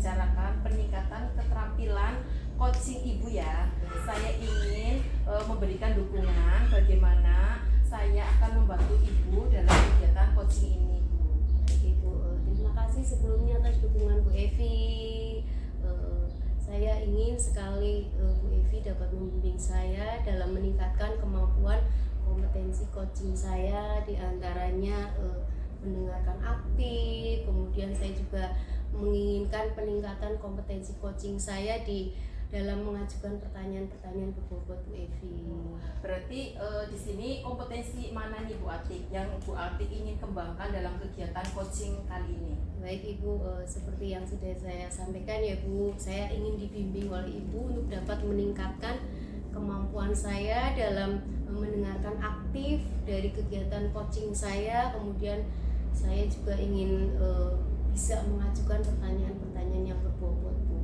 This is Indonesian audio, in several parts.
membicarakan peningkatan keterampilan coaching Ibu ya. Saya ingin memberikan dukungan bagaimana saya akan membantu Ibu dalam kegiatan coaching ini, Bu. Ibu, terima kasih sebelumnya atas dukungan Bu Evi. Saya ingin sekali Bu Evi dapat membimbing saya dalam meningkatkan kemampuan kompetensi coaching saya, diantaranya mendengarkan aktif. Kemudian saya juga menginginkan peningkatan kompetensi coaching saya di dalam mengajukan pertanyaan-pertanyaan berbobot Bu Evi. Berarti di sini kompetensi mana nih Bu Atik yang Bu Atik ingin kembangkan dalam kegiatan coaching kali ini? Baik Ibu, seperti yang sudah saya sampaikan ya Bu, saya ingin dibimbing oleh Ibu untuk dapat meningkatkan kemampuan saya dalam mendengarkan aktif dari kegiatan coaching saya. Kemudian saya juga ingin bisa mengajukan pertanyaan-pertanyaan yang berbobot Bu.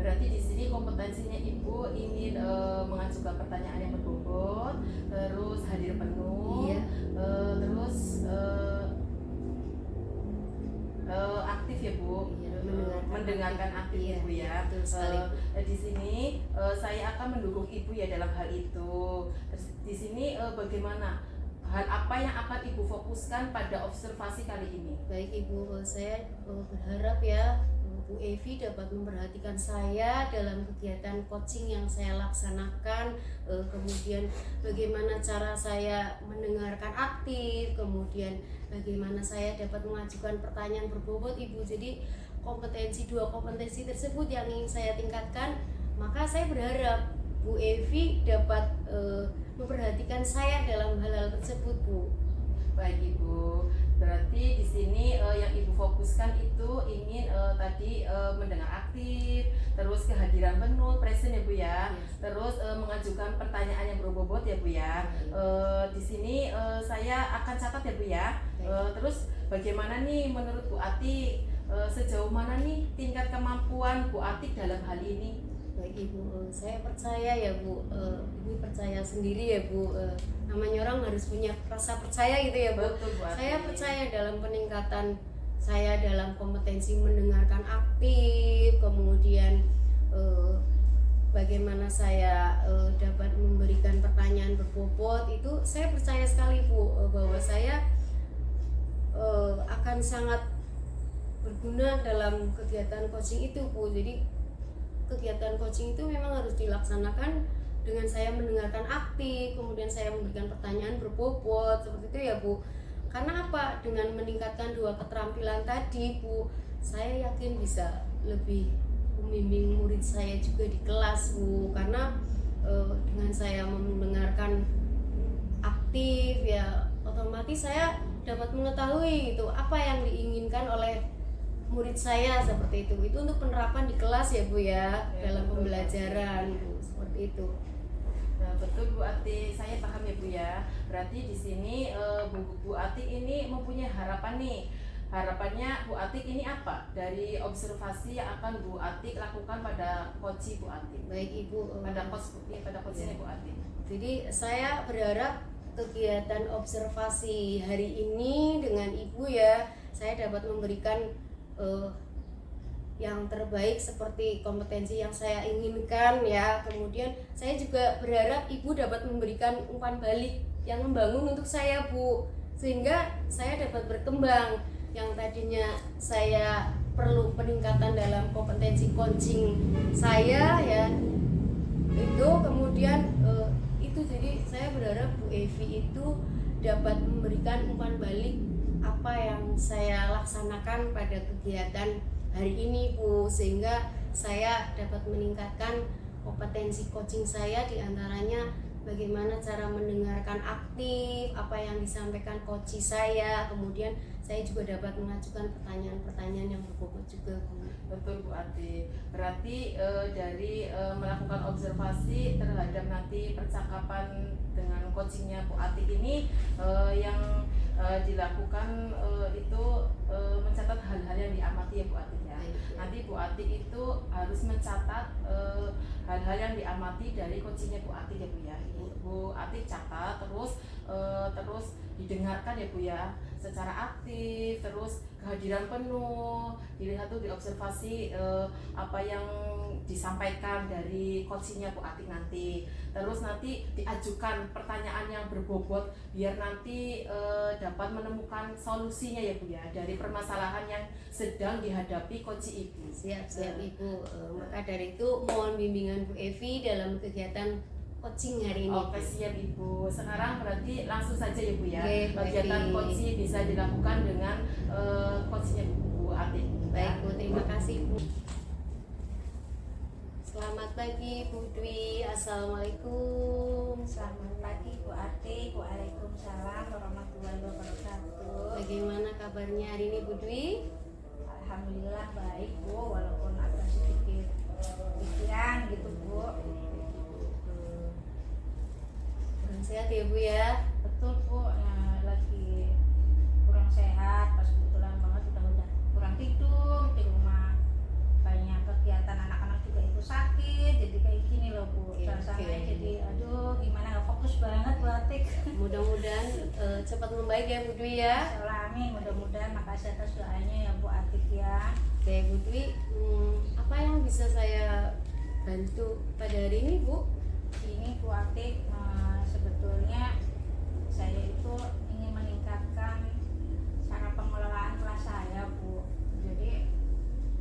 Berarti di sini kompetensinya Ibu ingin mengajukan pertanyaan yang berbobot, terus hadir penuh, Iya. terus aktif ya Bu, Iya, mendengarkan aktif iya, Ibu ya. betul sekali. Di sini saya akan mendukung Ibu ya dalam hal itu. Terus di sini bagaimana? Hal apa yang akan Ibu fokuskan pada observasi kali ini? Baik Ibu, saya berharap ya Bu Evi dapat memperhatikan saya dalam kegiatan coaching yang saya laksanakan. Kemudian bagaimana cara saya mendengarkan aktif, kemudian bagaimana saya dapat mengajukan pertanyaan berbobot Ibu. Jadi dua kompetensi tersebut yang ingin saya tingkatkan. Maka saya berharap Bu Evi dapat memperhatikan saya dalam hal-hal tersebut Bu. Baik Ibu, berarti di sini yang Ibu fokuskan itu ingin tadi mendengar aktif, terus kehadiran penuh, present ya Bu ya, Yes. terus mengajukan pertanyaan yang berbobot ya Bu ya. Di sini saya akan catat ya Bu ya. Terus bagaimana nih menurut Bu Atik, sejauh mana nih tingkat kemampuan Bu Atik dalam hal ini? Baik Ibu, saya percaya ya Bu, Ibu percaya sendiri ya Bu, namanya orang harus punya rasa percaya gitu ya Bu. Betul Bu Atik. Saya percaya dalam peningkatan saya dalam kompetensi mendengarkan aktif, kemudian bagaimana saya dapat memberikan pertanyaan berbobot, itu saya percaya sekali Bu, bahwa saya akan sangat berguna dalam kegiatan coaching itu Bu. Jadi kegiatan coaching itu memang harus dilaksanakan dengan saya mendengarkan aktif, kemudian saya memberikan pertanyaan berbobot seperti itu ya Bu. Karena apa? Dengan meningkatkan dua keterampilan tadi Bu, saya yakin bisa lebih membimbing murid saya juga di kelas Bu. Karena dengan saya mendengarkan aktif ya, otomatis saya dapat mengetahui itu apa yang diinginkan oleh murid saya seperti itu untuk penerapkan di kelas ya Bu ya, dalam pembelajaran Bu, seperti itu. Nah, betul Bu Atik, saya paham ya Bu ya. Berarti di sini Bu Atik ini mempunyai harapan nih. Harapannya Bu Atik ini apa dari observasi yang akan Bu Atik lakukan pada coaching Bu Atik? Baik Ibu, Pada coachingnya Bu Atik. jadi saya berharap kegiatan observasi hari ini dengan Ibu ya, saya dapat memberikan yang terbaik seperti kompetensi yang saya inginkan ya. Kemudian saya juga berharap Ibu dapat memberikan umpan balik yang membangun untuk saya Bu, sehingga saya dapat berkembang. Yang tadinya saya perlu peningkatan dalam kompetensi coaching saya ya, itu kemudian itu jadi saya berharap Bu Evi itu dapat memberikan umpan balik apa yang saya laksanakan pada kegiatan hari ini Bu, sehingga saya dapat meningkatkan kompetensi coaching saya, diantaranya bagaimana cara mendengarkan aktif apa yang disampaikan coach saya, kemudian saya juga dapat mengajukan pertanyaan-pertanyaan yang berbobot juga Bu. Betul Bu Atik. Berarti dari melakukan observasi terhadap nanti percakapan dengan coachingnya Bu Atik ini yang dilakukan itu mencatat hal-hal yang diamati ya Bu Atik ya. Nanti Bu Atik itu harus mencatat hal-hal yang diamati dari coachingnya Bu Atik ya Bu ya. Bu Atik catat terus didengarkan ya Bu ya, secara aktif, terus kehadiran penuh, dilihat tuh diobservasi apa yang disampaikan dari coachingnya Bu Atik nanti. Terus nanti diajukan pertanyaan yang berbobot biar nanti dapat menemukan solusinya ya Bu ya dari permasalahan yang sedang dihadapi coach Ibu. Siap Ibu. Maka dari itu mohon bimbingan Bu Evi dalam kegiatan coaching hari ini. Oke, siap Ibu. Sekarang berarti langsung saja ya Bu ya. Oke, Kegiatan coaching bisa dilakukan dengan coachingnya Bu Atik. Baik Bu, terima kasih Bu. Selamat pagi Bu Dwi. Assalamualaikum. Selamat pagi Bu Atik. Waalaikumsalam warahmatullahi wabarakatuh. Bagaimana kabarnya hari ini Bu Dwi? Alhamdulillah baik Bu, walaupun agak sedikit pikiran gitu Bu. Kurang sehat ya Bu ya? Betul Bu, lagi kurang sehat. Pas kebetulan banget udah kurang tidur di rumah. Banyak kegiatan anak-anak juga itu sakit, jadi kayak gini loh Bu. Suasananya jadi aduh gimana, nggak fokus banget Bu Atik. Mudah-mudahan cepat membaik ya Bu Dwi ya. Amin, mudah-mudahan. Makasih atas doanya ya Bu Atik ya. Oke Bu Dwi, apa yang bisa saya bantu pada hari ini Bu? Ini Bu Atik, sebetulnya saya itu ingin meningkatkan cara pengelolaan kelas saya Bu. Jadi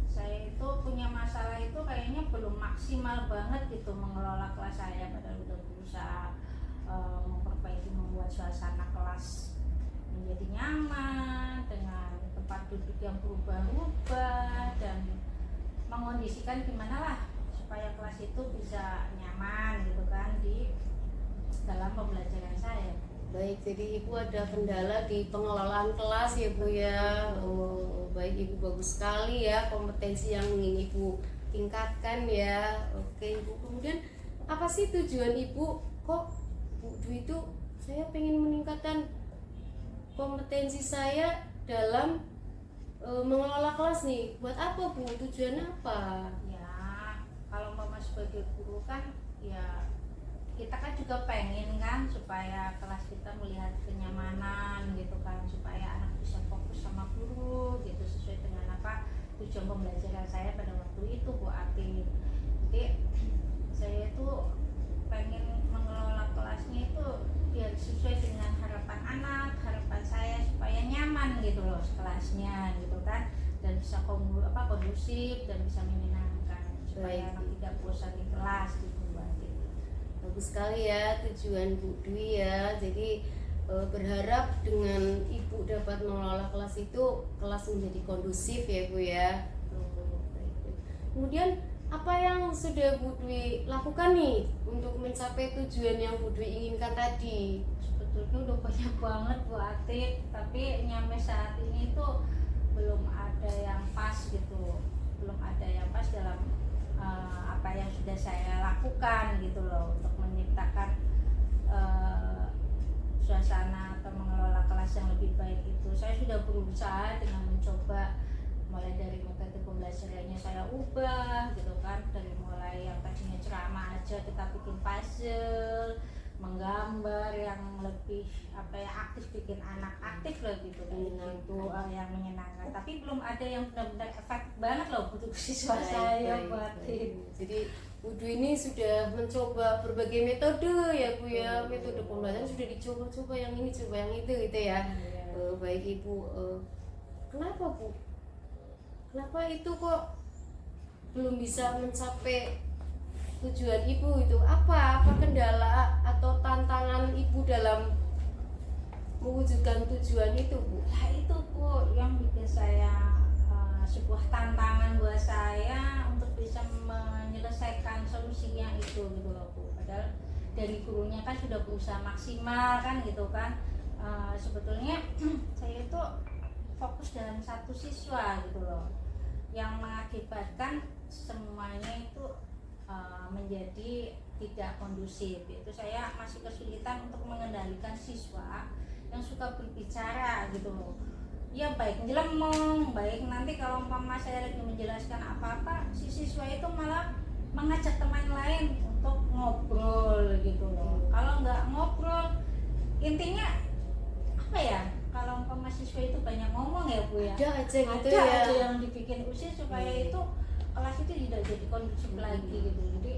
saya itu punya masalah itu kayaknya belum maksimal banget gitu mengelola kelas saya, padahal udah berusaha memperbaiki, membuat suasana kelas menjadi nyaman dengan tempat duduk yang berubah-ubah dan mengondisikan gimana lah supaya kelas itu bisa nyaman gitu kan di dalam pembelajaran saya. Baik, jadi Ibu ada kendala di pengelolaan kelas ya Bu ya. Oh, baik Ibu, bagus sekali ya kompetensi yang ingin Ibu tingkatkan ya. Oke Ibu, kemudian apa sih tujuan Ibu? Kok Bu Dwi itu saya pengen meningkatkan kompetensi saya dalam mengelola kelas nih. Buat apa Bu? Tujuannya apa? Ya kalau Mama sebagai guru kan ya kita kan juga pengen kan supaya kelas kita melihat kenyamanan gitu kan, supaya anak bisa fokus sama guru gitu sesuai dengan apa tujuan pembelajaran saya pada waktu itu Bu Ati. Jadi saya itu pengen mengelola kelasnya itu biar sesuai dengan harapan anak, harapan saya supaya nyaman gitu loh kelasnya gitu kan, dan bisa kondusif dan bisa menyenangkan supaya anak tidak bosan di kelas gitu Bu Ati. Bagus sekali ya tujuan Bu Dwi ya. Jadi berharap dengan Ibu dapat mengelola kelas itu kelas menjadi kondusif ya Bu ya. Kemudian apa yang sudah Bu Dwi lakukan nih untuk mencapai tujuan yang Bu Dwi inginkan tadi? Sebetulnya udah banyak banget Bu Atik, tapi nyampe saat ini tuh belum ada yang pas gitu, belum ada yang pas dalam apa yang sudah saya lakukan gitu loh untuk menciptakan suasana atau mengelola kelas yang lebih baik itu. Saya sudah berusaha dengan mencoba mulai dari metode pembelajarannya saya ubah gitu kan, dari mulai yang tadinya ceramah aja kita bikin puzzle, menggambar yang lebih aktif, bikin anak aktif loh gitu itu yang menyenangkan, tapi belum ada yang benar-benar efektif banget loh untuk siswa saya buat itu. Jadi Bu Dwi ini sudah mencoba berbagai metode ya Bu ya, metode pembelajaran sudah dicoba-coba, yang ini coba yang itu gitu ya. Baik Ibu, kenapa Bu? Kenapa itu kok belum bisa mencapai tujuan Ibu itu? Apa kendala atau tantangan Ibu dalam mewujudkan tujuan itu Bu? Nah itu Bu yang bikin saya sebuah tantangan buat saya untuk bisa menyelesaikan solusinya itu gitu loh Bu. Padahal dari gurunya kan sudah berusaha maksimal kan gitu kan. Sebetulnya saya itu fokus dalam satu siswa gitu loh, yang mengakibatkan semuanya itu menjadi tidak kondusif. Itu saya masih kesulitan untuk mengendalikan siswa yang suka berbicara gitu loh. Ya baik nyelemong, baik nanti kalau umpama saya lagi menjelaskan apa-apa, si siswa itu malah mengajak teman lain untuk ngobrol gitu loh. Kalau nggak ngobrol, intinya apa ya? kalau umpama siswa itu banyak ngomong ya Bu ya, Ada aja gitu ada ya. aja yang dibikin usil supaya itu kelas itu tidak jadi kondusif lagi gitu. Jadi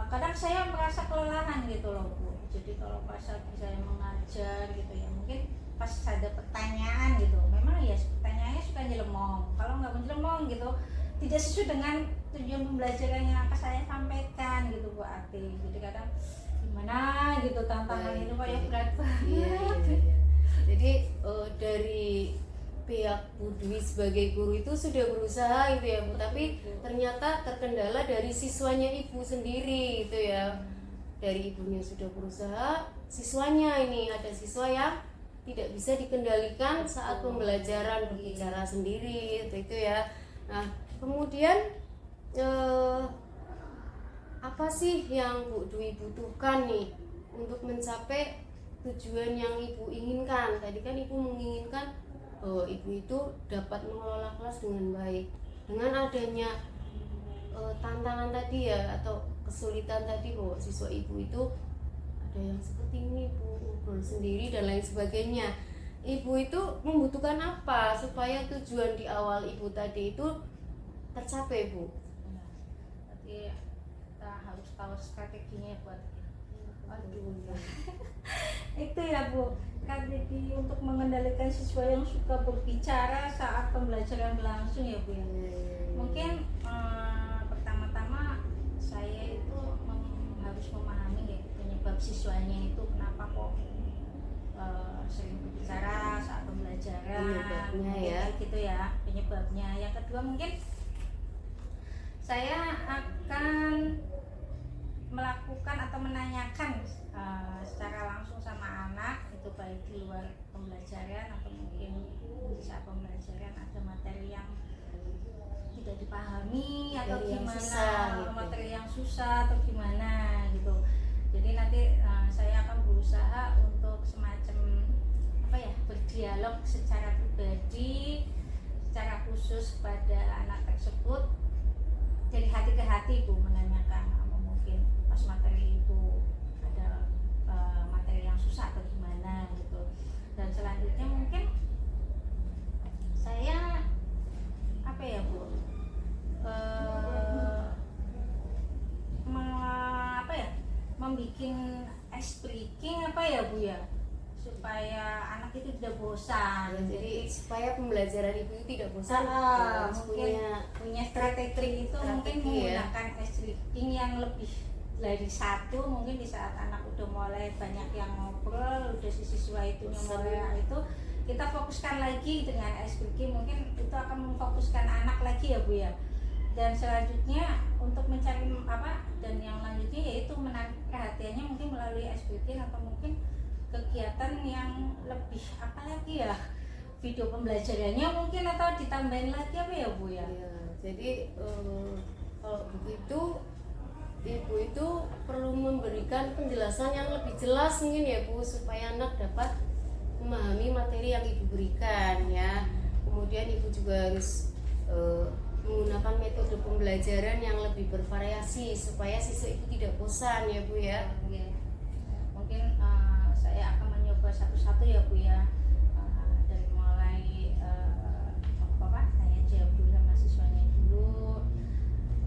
kadang saya merasa kelelahan gitu loh Bu. Jadi kalau pas lagi saya mengajar gitu ya, mungkin pas ada pertanyaan gitu, memang ya pertanyaannya suka nyelemong. Kalau nggak menyelemong gitu, tidak sesuai dengan tujuan pembelajaran yang akan saya sampaikan gitu Bu Ati. Jadi kadang gimana gitu tantangan itu kayak berat banget. Iya. Jadi dari pihak Bu Dwi sebagai guru itu sudah berusaha gitu ya Bu, tapi ternyata terkendala dari siswanya Ibu sendiri gitu ya. Dari ibunya sudah berusaha, siswanya ini ada siswa yang tidak bisa dikendalikan saat pembelajaran, berbicara sendiri itu ya. Nah kemudian apa sih yang Bu Dwi butuhkan nih untuk mencapai tujuan yang Ibu inginkan? Tadi kan Ibu menginginkan bahwa Ibu itu dapat mengelola kelas dengan baik. Dengan adanya tantangan tadi ya, atau kesulitan tadi bahwa siswa Ibu itu ada yang seperti ini Bu, ngobrol sendiri dan lain sebagainya. Ibu itu membutuhkan apa supaya tujuan di awal Ibu tadi itu tercapai Bu? Berarti kita harus tahu strateginya buat itu ya Bu, strategi untuk mengendalikan siswa yang suka berbicara saat pembelajaran berlangsung ya Bu ya. Mungkin pertama-tama saya itu harus memahami ya penyebab siswanya itu kenapa kok sering berbicara saat pembelajaran, Penyebabnya ya. gitu ya, penyebabnya. Yang kedua mungkin saya akan melakukan atau menanyakan secara langsung sama anak, itu baik di luar pembelajaran atau mungkin di saat pembelajaran ada materi yang tidak dipahami atau Materi yang gimana, susah, gitu. materi yang susah atau gimana gitu. Jadi nanti saya akan berusaha untuk semacam apa ya, berdialog secara pribadi, secara khusus pada anak tersebut, dari hati ke hati Bu, menanyakan mungkin pas materi itu ada materi yang susah atau gimana gitu. Dan selanjutnya mungkin saya apa ya Bu, apa ya, membikin ice breaking apa ya Bu ya, supaya anak itu tidak bosan. Jadi supaya pembelajaran Ibu itu tidak bosan, harus mungkin punya strategi itu mungkin ya. menggunakan ice breaking yang lebih dari satu. Mungkin di saat anak udah mulai banyak yang ngobrol, udah si siswa itu mulai itu, kita fokuskan lagi dengan ice breaking. Mungkin itu akan memfokuskan anak lagi ya Bu ya. Dan selanjutnya untuk mencari apa, dan yang lanjutnya yaitu menarik perhatiannya mungkin melalui ice breaking atau mungkin kegiatan yang lebih apa lagi ya, video pembelajarannya mungkin, atau ditambahin lagi apa ya Bu ya. Ya, jadi kalau begitu Ibu itu perlu memberikan penjelasan yang lebih jelas mungkin ya Bu, supaya anak dapat memahami materi yang Ibu berikan ya. Kemudian Ibu juga harus menggunakan metode pembelajaran yang lebih bervariasi supaya siswa itu tidak bosan ya Bu ya. Mungkin saya akan mencoba satu-satu ya Bu ya, dari mulai saya jawab dulu sama siswanya dulu,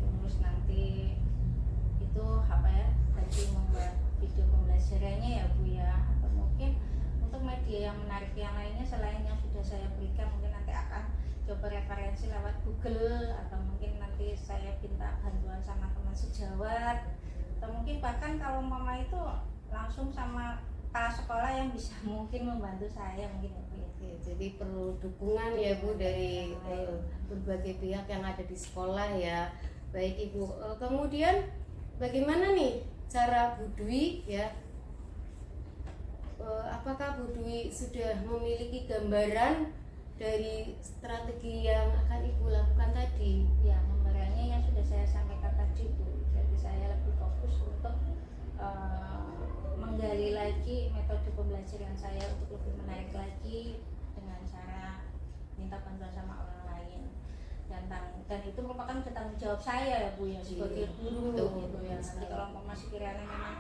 terus nanti itu apa ya, tadi membuat video pembelajarannya ya Bu ya, atau mungkin untuk media yang menarik yang lainnya selain yang sudah saya berikan, mungkin nanti akan coba referensi lewat Google, atau mungkin nanti saya minta bantuan sama teman sejawat, atau mungkin bahkan kalau mama itu langsung sama kepala sekolah yang bisa mungkin membantu saya mungkin ya Bu. Jadi perlu dukungan ya Bu dari berbagai pihak yang ada di sekolah ya. Baik Ibu, kemudian bagaimana nih cara Bu Dwi ya? Apakah Bu Dwi sudah memiliki gambaran dari strategi yang akan Ibu lakukan tadi? Ya, gambarannya yang sudah saya sampaikan tadi Bu. Jadi saya lebih fokus untuk menggali lagi metode pembelajaran saya untuk lebih menarik lagi dengan cara minta bantuan sama orang lain. Dan itu merupakan tanggung jawab saya ya Bu ya, sebagai guru gitu ya. Nanti kalau masih kiranya memang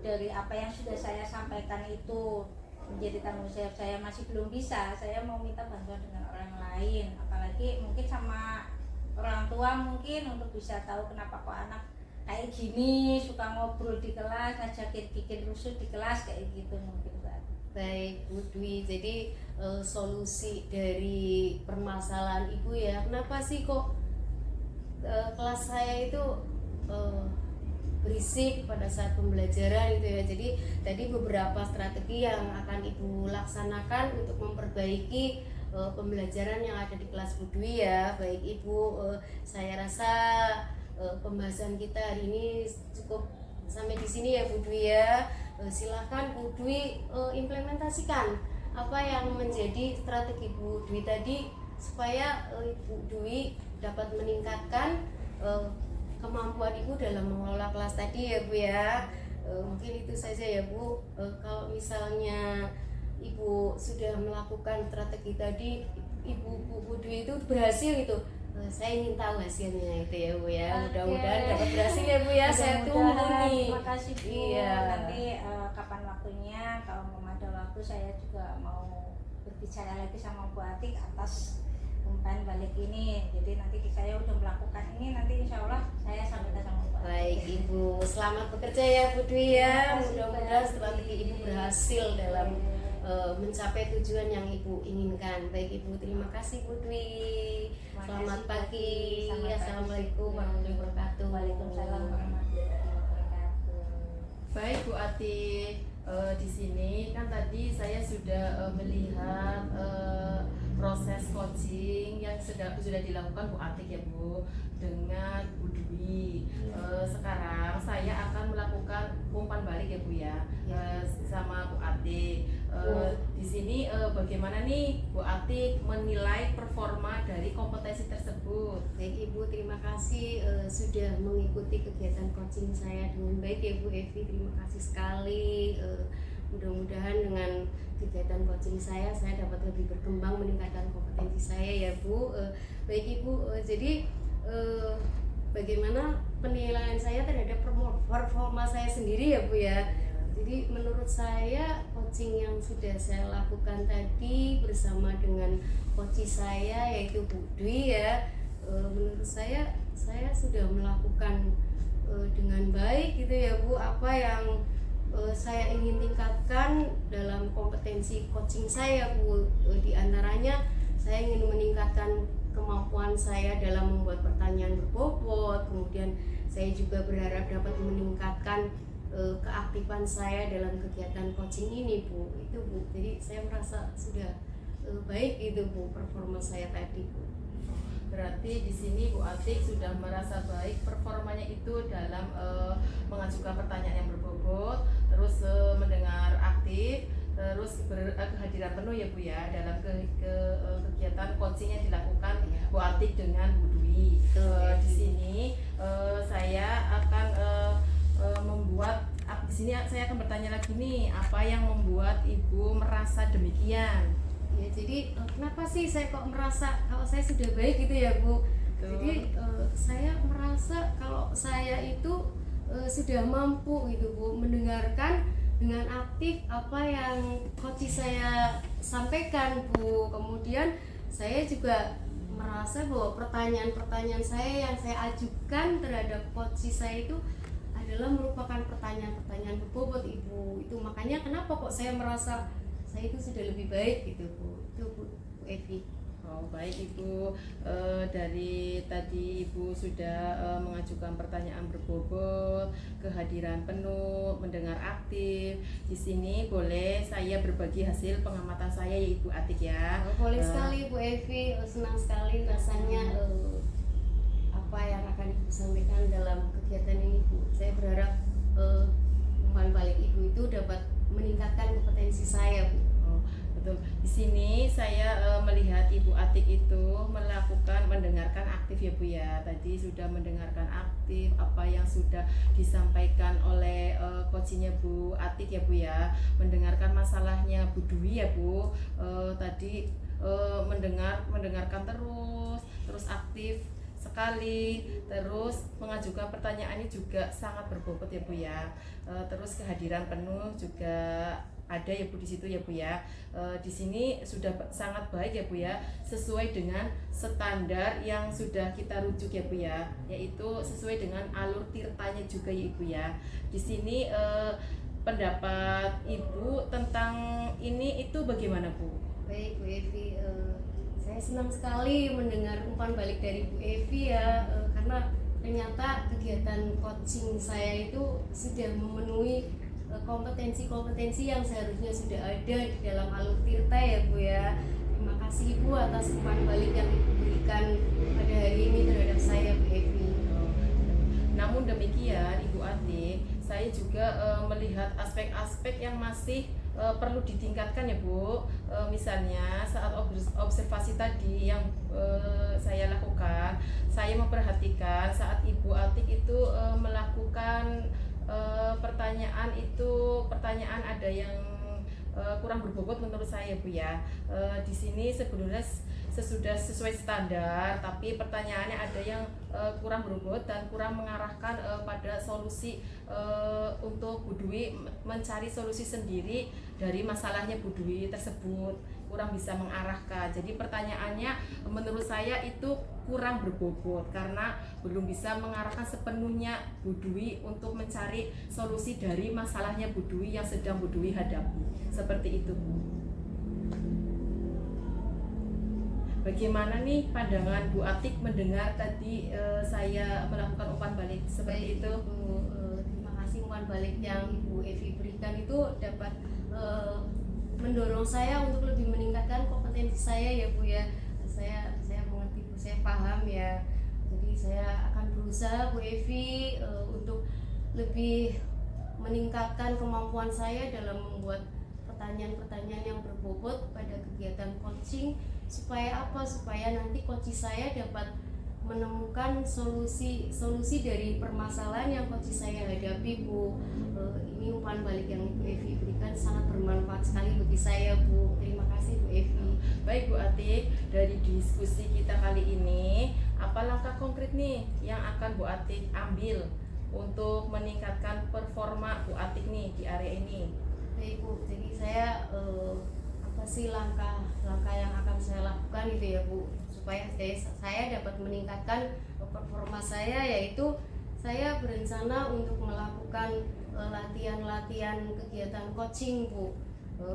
dari apa yang sudah saya sampaikan itu menjadi tanggung jawab saya masih belum bisa, saya mau minta bantuan dengan orang lain, apalagi mungkin sama orang tua mungkin untuk bisa tahu kenapa kok anak kayak gini, suka ngobrol di kelas, ngajakin bikin rusuh di kelas kayak gitu mungkin Mbak. Baik Bu Dwi, jadi solusi dari permasalahan Ibu ya, kenapa sih kok kelas saya itu berisik pada saat pembelajaran gitu ya. Jadi tadi beberapa strategi yang akan Ibu laksanakan untuk memperbaiki pembelajaran yang ada di kelas Bu Dwi ya. Baik Ibu, saya rasa pembahasan kita hari ini cukup sampai di sini ya Bu Dwi ya. Silahkan Bu Dwi implementasikan apa yang menjadi strategi Bu Dwi tadi supaya Bu Dwi dapat meningkatkan kemampuan Ibu dalam mengelola kelas tadi ya Bu ya. Mungkin itu saja ya Bu. Kalau misalnya Ibu sudah melakukan strategi tadi, Bu Dwi itu berhasil itu, saya ingin tahu hasilnya itu ya Bu ya. Mudah-mudahan dapat berhasil ya Bu ya. Saya tunggu nih. Terima kasih Bu. Iya. Nanti kapan waktunya, kalau mau ada waktu saya juga mau berbicara lagi sama Bu Atik atas umpan balik ini. Jadi nanti saya udah melakukan ini, nanti insya Allah saya sampaikan sama Bu Atik. Baik Ibu, selamat bekerja ya Bu Dwi ya. Terima kasih, Mudah-mudahan Bu. strategi Ibu berhasil dalam mencapai tujuan yang Ibu inginkan. Baik Ibu, terima kasih Bu Dwi. Terima Selamat kasih, pagi. Bu. Selamat pagi. Assalamualaikum warahmatullahi wabarakatuh. Waalaikumsalam warahmatullahi wabarakatuh. Baik Bu Ati, di sini kan tadi saya sudah melihat proses coaching yang sudah dilakukan Bu Atik ya Bu dengan Bu Dwi. Sekarang saya akan melakukan umpan balik ya Bu ya, sama Bu Atik. Di sini bagaimana nih Bu Atik menilai performa dari kompetensi tersebut? Baik Ibu, terima kasih sudah mengikuti kegiatan coaching saya dengan baik ya Bu Evi. Terima kasih sekali. Mudah-mudahan dengan kegiatan coaching saya dapat lebih berkembang, meningkatkan kompetensi saya ya Bu. Baik Ibu, jadi bagaimana penilaian saya terhadap performa saya sendiri ya Bu ya. Jadi menurut saya coaching yang sudah saya lakukan tadi bersama dengan coach saya yaitu Bu Dwi ya, menurut saya sudah melakukan dengan baik gitu ya Bu, apa yang saya ingin tingkatkan dalam kompetensi coaching saya Bu. Di antaranya saya ingin meningkatkan kemampuan saya dalam membuat pertanyaan berbobot, kemudian saya juga berharap dapat meningkatkan keaktifan saya dalam kegiatan coaching ini Bu. Itu Bu, jadi saya merasa sudah baik gitu Bu performa saya tadi Bu. Berarti di sini Bu Atik sudah merasa baik performanya itu dalam mengajukan pertanyaan yang berbobot, terus mendengar aktif, terus kehadiran penuh ya Bu ya dalam kegiatan coaching yang dilakukan Bu Atik dengan Bu Dwi. Di sini saya akan membuat di sini saya akan bertanya lagi nih, apa yang membuat Ibu merasa demikian? Ya, jadi kenapa sih saya kok merasa kalau saya sudah baik gitu ya Bu? Betul. Jadi saya merasa kalau saya itu sudah mampu gitu Bu mendengarkan dengan aktif apa yang coach saya sampaikan Bu. Kemudian saya juga merasa bahwa pertanyaan-pertanyaan saya yang saya ajukan terhadap coach saya itu adalah merupakan pertanyaan-pertanyaan berbobot Ibu. Itu makanya kenapa kok saya merasa saya itu sudah lebih baik gitu Bu. Itu Bu Evi. Oh baik Ibu, dari tadi Ibu sudah mengajukan pertanyaan berbobot, kehadiran penuh, mendengar aktif. Di sini boleh saya berbagi hasil pengamatan saya ya Ibu Atik ya. Boleh sekali Bu Evi, senang sekali rasanya apa yang akan Ibu sampaikan dalam kegiatan ini Bu. Saya berharap umpan balik Ibu itu dapat meningkatkan kompetensi saya Bu. Oh, betul. Di sini saya melihat Ibu Atik itu mendengarkan aktif ya Bu ya. Tadi sudah mendengarkan aktif apa yang sudah disampaikan oleh coachnya Bu Atik ya Bu ya. Mendengarkan masalahnya Bu Dwi ya Bu. Tadi mendengarkan terus aktif sekali, terus mengajukan pertanyaannya juga sangat berbobot ya Bu ya. Terus kehadiran penuh juga ada ya Bu di situ ya Bu ya. Di sini sudah sangat baik ya Bu ya, sesuai dengan standar yang sudah kita rujuk ya Bu ya, yaitu sesuai dengan alur tirtanya juga ya Ibu ya. Di sini pendapat Ibu tentang ini itu bagaimana Bu? Baik Bu Evi, saya senang sekali mendengar umpan balik dari Bu Evi ya, karena ternyata kegiatan coaching saya itu sudah memenuhi kompetensi-kompetensi yang seharusnya sudah ada di dalam alur tirta ya Bu ya. Terima kasih Ibu atas umpan balik yang Ibu berikan pada hari ini terhadap saya Bu Evi. Namun demikian Ibu Atik, saya juga melihat aspek-aspek yang masih perlu ditingkatkan ya Bu. Misalnya saat observasi tadi yang saya lakukan, saya memperhatikan saat Ibu Atik itu melakukan pertanyaan ada yang kurang berbobot menurut saya Bu ya. Di sini sebenarnya sesudah sesuai standar, tapi pertanyaannya ada yang kurang berbobot dan kurang mengarahkan pada solusi untuk Bu Dwi mencari solusi sendiri dari masalahnya Bu Dwi tersebut, kurang bisa mengarahkan. Jadi pertanyaannya menurut saya itu kurang berbobot karena belum bisa mengarahkan sepenuhnya Bu Dwi untuk mencari solusi dari masalahnya Bu Dwi yang sedang Bu Dwi hadapi. Seperti itu Bu. Bagaimana nih pandangan Bu Atik mendengar tadi saya melakukan umpan balik seperti itu? Bu, terima kasih umpan balik yang Ibu Evi berikan itu dapat mendorong saya untuk lebih meningkatkan kompetensi saya ya Bu ya. Saya mengerti Bu, saya paham ya. Jadi saya akan berusaha Bu Evi untuk lebih meningkatkan kemampuan saya dalam membuat pertanyaan-pertanyaan yang berbobot pada kegiatan coaching. Supaya apa? Supaya nanti coach saya dapat menemukan solusi dari permasalahan yang coach saya hadapi Bu. Ini umpan balik yang Ibu Evi berikan sangat bermanfaat sekali bagi saya Bu. Terima kasih Bu Evi. Baik Bu Atik, dari diskusi kita kali ini, apa langkah konkret nih yang akan Bu Atik ambil untuk meningkatkan performa Bu Atik nih di area ini? Baik Bu, jadi saya apa sih langkah yang akan saya lakukan gitu ya Bu, supaya saya dapat meningkatkan performa saya, yaitu saya berencana untuk melakukan latihan-latihan kegiatan coaching Bu.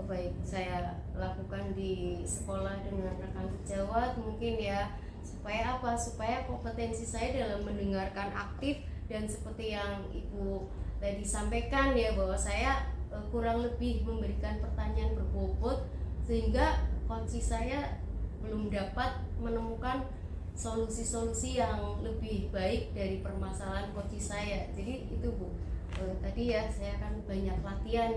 Baik saya lakukan di sekolah dengan rekan sejawat mungkin ya, supaya apa? Supaya kompetensi saya dalam mendengarkan aktif, dan seperti yang Ibu tadi sampaikan ya, bahwa saya kurang lebih memberikan pertanyaan berbobot sehingga coach saya belum dapat menemukan solusi-solusi yang lebih baik dari permasalahan coach saya. Jadi itu Bu, tadi ya saya akan banyak latihan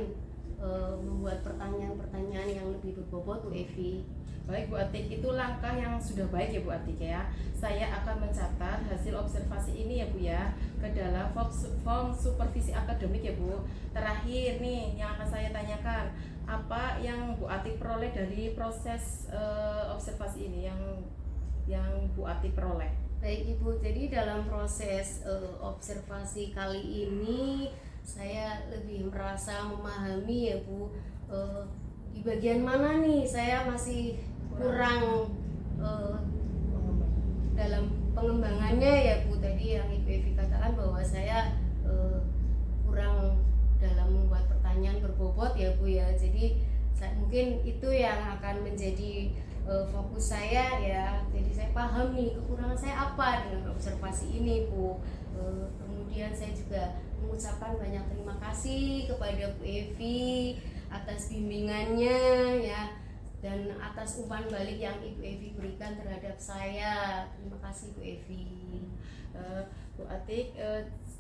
membuat pertanyaan-pertanyaan yang lebih berbobot Bu Evi. Baik Bu Atik, itu langkah yang sudah baik ya Bu Atik ya. Saya akan mencatat hasil observasi ini ya Bu ya ke dalam form supervisi akademik ya Bu. Terakhir nih yang akan saya tanyakan, apa yang Bu Atik peroleh dari proses observasi ini yang Bu Atik peroleh? Baik Ibu, jadi dalam proses observasi kali ini saya lebih merasa memahami ya Bu, di bagian mana nih saya masih kurang dalam pengembangannya ya Bu. Tadi yang Ibu Evi katakan bahwa saya kurang dalam membuat pertanyaan berbobot ya Bu ya. Jadi mungkin itu yang akan menjadi fokus saya ya. Jadi saya paham nih kekurangan saya apa dengan observasi ini Bu. Kemudian saya juga mengucapkan banyak terima kasih kepada Bu Evi atas bimbingannya ya, dan atas umpan balik yang Ibu Evi berikan terhadap saya. Terima kasih Bu Evi. Bu Atik,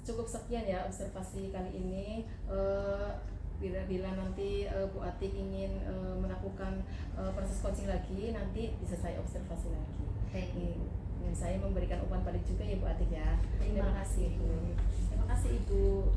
cukup sekian ya observasi kali ini. Bila nanti Bu Atik ingin melakukan proses coaching lagi, nanti bisa saya observasi lagi. Baik. Saya memberikan umpan balik juga ya Bu Atik ya. Terima kasih. Terima kasih Ibu.